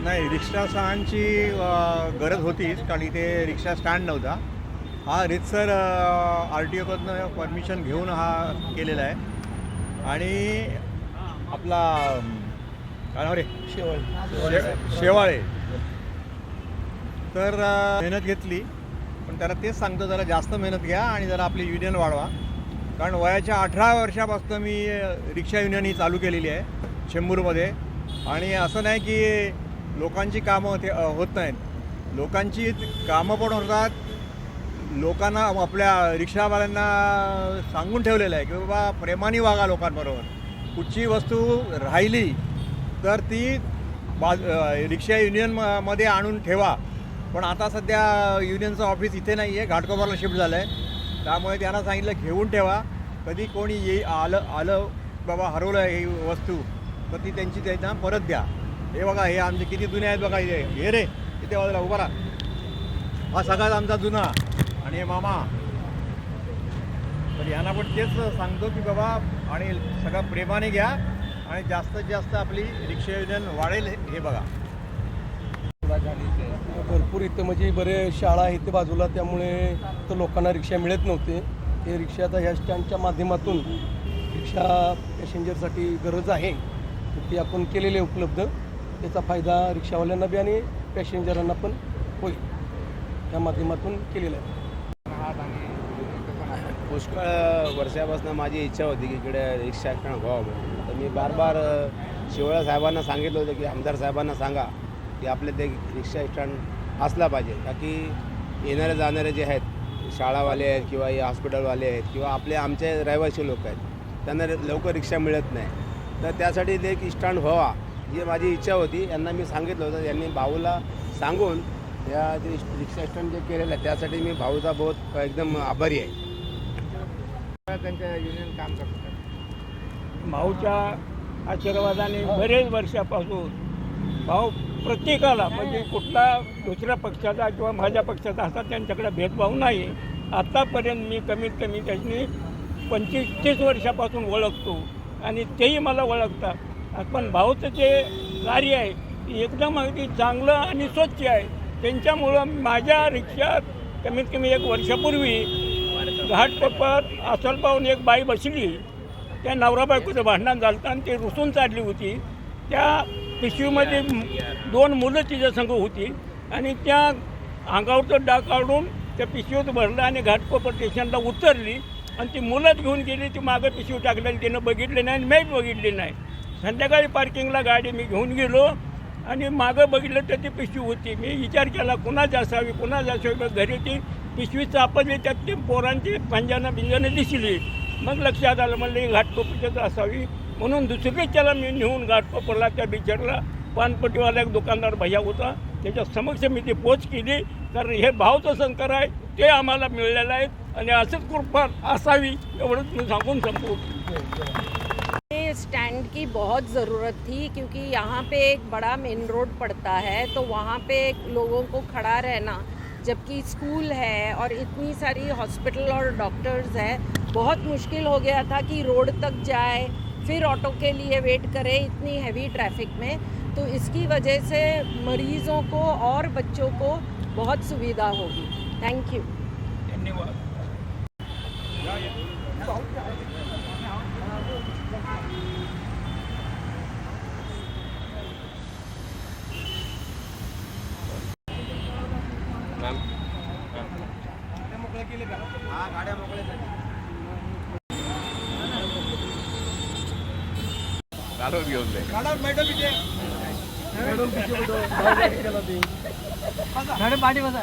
नाही, रिक्षा स्टँडची गरज होतीच, कारण इथे रिक्षा स्टँड नव्हता. हा रितसर RTOकडनं परमिशन घेऊन हा केलेला आहे. आणि आपला काय नाव रे, शेवाळे तर मेहनत घेतली, पण त्याला तेच सांगतो, जरा जास्त मेहनत घ्या आणि जरा आपली युनियन वाढवा. कारण वयाच्या 18 वर्षापासून मी रिक्षा युनियन ही चालू केलेली आहे चेंबूरमध्ये. आणि असं नाही की लोकांची कामं होत नाहीत, लोकांची कामं पण होतात. लोकांना, आपल्या रिक्षावाल्यांना सांगून ठेवलेलं आहे की बाबा प्रेमाने वागा लोकांबरोबर. कुठची वस्तू राहिली तर ती रिक्षा युनियनमध्ये आणून ठेवा. पण आता सध्या युनियनचं ऑफिस इथे नाही आहे, घाटकोपरला शिफ्ट झालं आहे. त्यामुळे त्यांना सांगितलं घेऊन ठेवा, कधी कोणी आलं बाबा हरवलं ही वस्तू तर ती त्यांना परत द्या. हे बघा, हे आमचे किती जुने आहेत बघा. इथे हे रे, इथे बाजूला उभा राहा, हा सगळ्यात आमचा जुना. आणि हे मामा, तर यांना पण तेच सांगतो की बाबा, आणि सगळं प्रेमाने घ्या आणि जास्तीत जास्त आपली रिक्षा युनियन वाढेल. हे बघा, भरपूर इथं म्हणजे बरे शाळा आहेत ते बाजूला, त्यामुळे तर लोकांना रिक्षा मिळत नव्हते. हे रिक्षा आता ह्या स्टँडच्या माध्यमातून रिक्षा पॅसेंजरसाठी गरज आहे ती आपण केलेली आहे उपलब्ध. त्याचा फायदा रिक्षावाल्यांना बी आणि पॅसेंजरांना पण होईल, त्या माध्यमातून केलेलं आहे. पुष्कळ वर्षापासून माझी इच्छा होती की इकडे रिक्षा स्टँड व्हावं म्हणून. तर मी बार शिवळा साहेबांना सांगितलं होतं की आमदार साहेबांना सांगा की आपले ते रिक्षा स्टँड असला पाहिजे, का की येणारे जाणारे जे आहेत, शाळावाले आहेत किंवा या हॉस्पिटलवाले आहेत किंवा आमचे रहिवासी लोक आहेत, त्यांना लवकर रिक्षा मिळत नाही. तर त्यासाठी ते एक स्टँड व्हावा ही माझी इच्छा होती. यांना मी सांगितलं होतं, यांनी भाऊला सांगून या जे रिक्षा स्टँड जे केलेलं आहे त्यासाठी मी भाऊचा बहुत एकदम आभारी आहे. त्यांच्या युनियन काम करतात. भाऊच्या आशीर्वादाने बरेच वर्षापासून भाऊ प्रत्येकाला, म्हणजे कुठला दुसऱ्या पक्षाचा किंवा माझ्या पक्षाचा असा त्यांच्याकडे भेदभाव नाही. आत्तापर्यंत मी कमीत कमी त्यांनी 25-30 वर्षापासून ओळखतो आणि तेही मला ओळखतात. पण भाऊचं जे कार्य आहे ते एकदम अगदी चांगलं आणि स्वच्छ आहे. त्यांच्यामुळं माझ्या रिक्षात कमीत कमी 1 वर्षापूर्वी घाटकोपर असल पाहून एक बाई बसली, त्या नवरा बायकोचं भांडण झालं आणि ती रुसून चालली होती. त्या पिशवीमध्ये 2 मुलं तिच्या संग होती आणि त्या अंगावरचं डाग काढून त्या पिशवीत भरलं आणि घाटकोपर स्टेशनला उतरली आणि ती मुलंच घेऊन गेली. ती मागं पिशवी टाकलेली तिनं बघितली नाही आणि मीच बघितली नाही. संध्याकाळी पार्किंगला गाडी मी घेऊन गेलो आणि मागं बघितलं तर ती पिशवी होती. मी विचार केला कुणाची असावी कुणाची असावी. घरी ती पिशवी चापली, त्यात ते पोरांची बिंजानं दिसली. मग लक्षात आलं म्हणलं ही घाटकोपरच्याच असावी. म्हणून दुसरीच त्याला मी नेऊन घाटकोपरला त्या बिचारला पानपट्टीवाला एक दुकानदार भैया होता, त्याच्या समक्ष मी ती पोच केली. कारण हे भावचं संकर आहे ते आम्हाला मिळलेलं आहे आणि असंच कृपा असावी एवढंच मी सांगून संपवतो. स्टैंड की बहुत ज़रूरत थी क्योंकि यहाँ पे एक बड़ा मेन रोड पड़ता है, तो वहाँ पे लोगों को खड़ा रहना, जबकि स्कूल है और इतनी सारी हॉस्पिटल और डॉक्टर्स है, बहुत मुश्किल हो गया था कि रोड तक जाए फिर ऑटो के लिए वेट करे इतनी हैवी ट्रैफिक में. तो इसकी वजह से मरीज़ों को और बच्चों को बहुत सुविधा होगी. Thank you. धन्यवाद. मॅडम पाठी बसा.